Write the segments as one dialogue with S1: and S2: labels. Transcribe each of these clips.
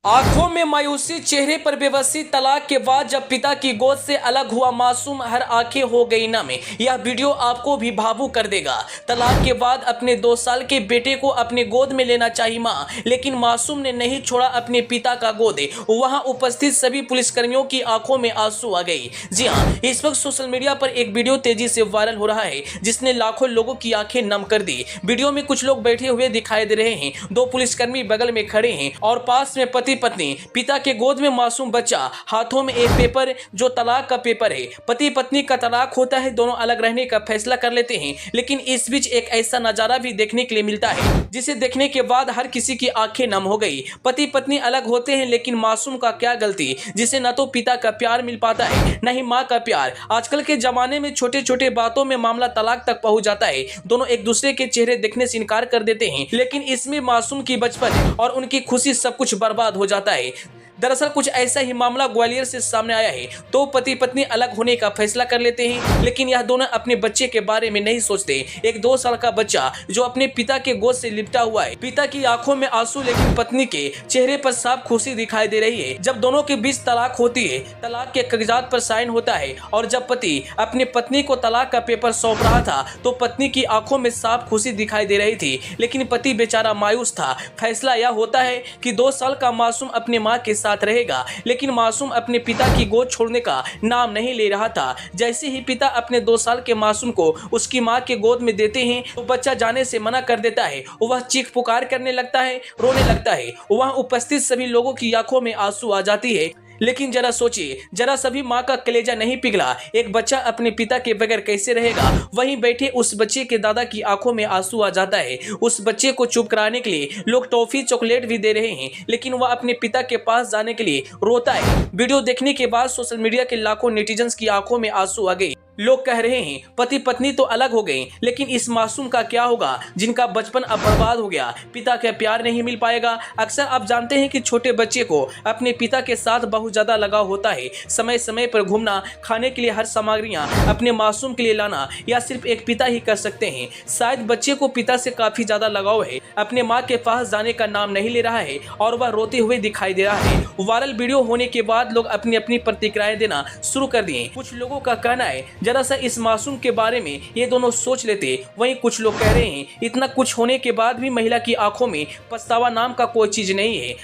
S1: आंखों में मायूसी, चेहरे पर बेबसी। तलाक के बाद जब पिता की गोद से अलग हुआ मासूम, हर आंखें हो गई नम। यह वीडियो आपको भी भावुक कर देगा। तलाक के बाद अपने 2 साल के बेटे को अपने गोद में लेना चाहिए मां, लेकिन मासूम ने नहीं छोड़ा अपने पिता का गोद। वहां उपस्थित सभी पुलिसकर्मियों की आंखों में आंसू आ गई। जी हां, इस वक्त सोशल मीडिया पर एक वीडियो तेजी से वायरल हो रहा है जिसने लाखों लोगों की आंखें नम कर दी। वीडियो में कुछ लोग बैठे हुए दिखाई दे रहे हैं, 2 पुलिसकर्मी बगल में खड़े हैं और पास में पति पत्नी। पिता के गोद में मासूम बच्चा, हाथों में एक पेपर जो तलाक का पेपर है। पति पत्नी का तलाक होता है, दोनों अलग रहने का फैसला कर लेते हैं, लेकिन इस बीच एक ऐसा नजारा भी देखने के लिए मिलता है जिसे देखने के बाद हर किसी की आंखें नम हो गई। पति पत्नी अलग होते हैं, लेकिन मासूम का क्या गलती, जिसे न तो पिता का प्यार मिल पाता है न ही माँ का प्यार। आजकल के जमाने में छोटे छोटे बातों में मामला तलाक तक पहुंच जाता है। दोनों एक दूसरे के चेहरे देखने से इनकार कर देते हैं, लेकिन इसमें मासूम की बचपन और उनकी खुशी सब कुछ बर्बाद हो जाता है। दरअसल कुछ ऐसा ही मामला ग्वालियर से सामने आया है। तो पति पत्नी अलग होने का फैसला कर लेते हैं, लेकिन यह दोनों अपने बच्चे के बारे में नहीं सोचते। एक 2 साल का बच्चा जो अपने पिता के गोद से लिपटा हुआ है। पिता की आंखों में आंसू, लेकिन पत्नी के चेहरे पर साफ खुशी दिखाई दे रही है। जब दोनों के बीच तलाक होती है, तलाक के कागजात पर साइन होता है और जब पति अपनी पत्नी को तलाक का पेपर सौंप रहा था तो पत्नी की आंखों में साफ खुशी दिखाई दे रही थी, लेकिन पति बेचारा मायूस था। फैसला यह होता है कि 2 साल का मासूम अपनी माँ के साथ रहेगा, लेकिन मासूम अपने पिता की गोद छोड़ने का नाम नहीं ले रहा था। जैसे ही पिता अपने 2 साल के मासूम को उसकी मां के गोद में देते हैं तो बच्चा जाने से मना कर देता है। वह चीख पुकार करने लगता है, रोने लगता है। वहां उपस्थित सभी लोगों की आंखों में आंसू आ जाती है। लेकिन जरा सोचिए, जरा सभी माँ का कलेजा नहीं पिघला। एक बच्चा अपने पिता के बगैर कैसे रहेगा। वहीं बैठे उस बच्चे के दादा की आंखों में आंसू आ जाता है। उस बच्चे को चुप कराने के लिए लोग टॉफी चॉकलेट भी दे रहे हैं, लेकिन वह अपने पिता के पास जाने के लिए रोता है। वीडियो देखने के बाद सोशल मीडिया के लाखों नेटिजन्स की आंखों में आंसू आ गए। लोग कह रहे हैं पति पत्नी तो अलग हो गए, लेकिन इस मासूम का क्या होगा जिनका बचपन अब बर्बाद हो गया। पिता का प्यार नहीं मिल पाएगा। अक्सर आप जानते हैं कि छोटे बच्चे को अपने पिता के साथ बहुत ज्यादा लगाव होता है। समय समय पर घूमना, खाने के लिए हर सामग्रियां अपने मासूम के लिए लाना, या सिर्फ एक पिता ही कर सकते हैं। शायद बच्चे को पिता से काफी ज्यादा लगाव है, अपने माँ के पास जाने का नाम नहीं ले रहा है और वह रोते हुए दिखाई दे रहा है। वायरल वीडियो होने के बाद लोग अपनी अपनी प्रतिक्रियाएं देना शुरू कर दिए। कुछ लोगों का कहना है जरा सा इस मासूम के बारे में ये दोनों सोच लेते। वहीं कुछ लोग कह रहे हैं इतना कुछ होने के बाद भी महिला की आंखों में पछतावा नाम का कोई चीज नहीं है।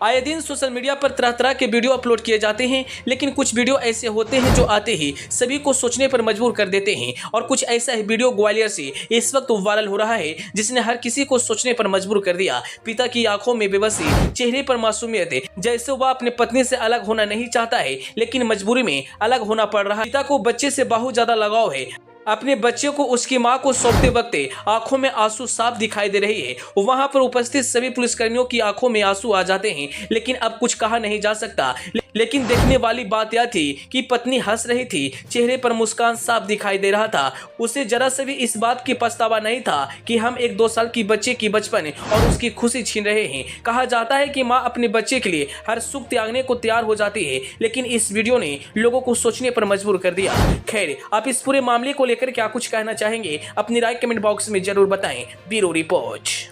S1: आए दिन सोशल मीडिया पर तरह तरह के वीडियो अपलोड किए जाते हैं, लेकिन कुछ वीडियो ऐसे होते हैं जो आते ही सभी को सोचने पर मजबूर कर देते हैं। और कुछ ऐसा ही वीडियो ग्वालियर से इस वक्त वायरल हो रहा है जिसने हर किसी को सोचने पर मजबूर कर दिया। पिता की आंखों में बेबसी, चेहरे पर मासूमियत, जैसे वह अपने पत्नी से अलग होना नहीं चाहता है, लेकिन मजबूरी में अलग होना पड़ रहा है। पिता को बच्चे से बहुत ज्यादा लगाव है। अपने बच्चे को उसकी मां को सौंपते वक्त आंखों में आंसू साफ दिखाई दे रही है। वहां पर उपस्थित सभी पुलिसकर्मियों की आंखों में आंसू आ जाते हैं, लेकिन अब कुछ कहा नहीं जा सकता। लेकिन देखने वाली बात यह थी कि पत्नी हंस रही थी, चेहरे पर मुस्कान साफ दिखाई दे रहा था। उसे जरा से भी इस बात की पछतावा नहीं था कि हम एक 2 साल की बच्चे की बचपन और उसकी खुशी छीन रहे हैं। कहा जाता है कि माँ अपने बच्चे के लिए हर सुख त्यागने को तैयार हो जाती है, लेकिन इस वीडियो ने लोगों को सोचने पर मजबूर कर दिया। खैर, आप इस पूरे मामले को लेकर क्या कुछ कहना चाहेंगे, अपनी राय कमेंट बॉक्स में जरूर बताएं। Bureau report.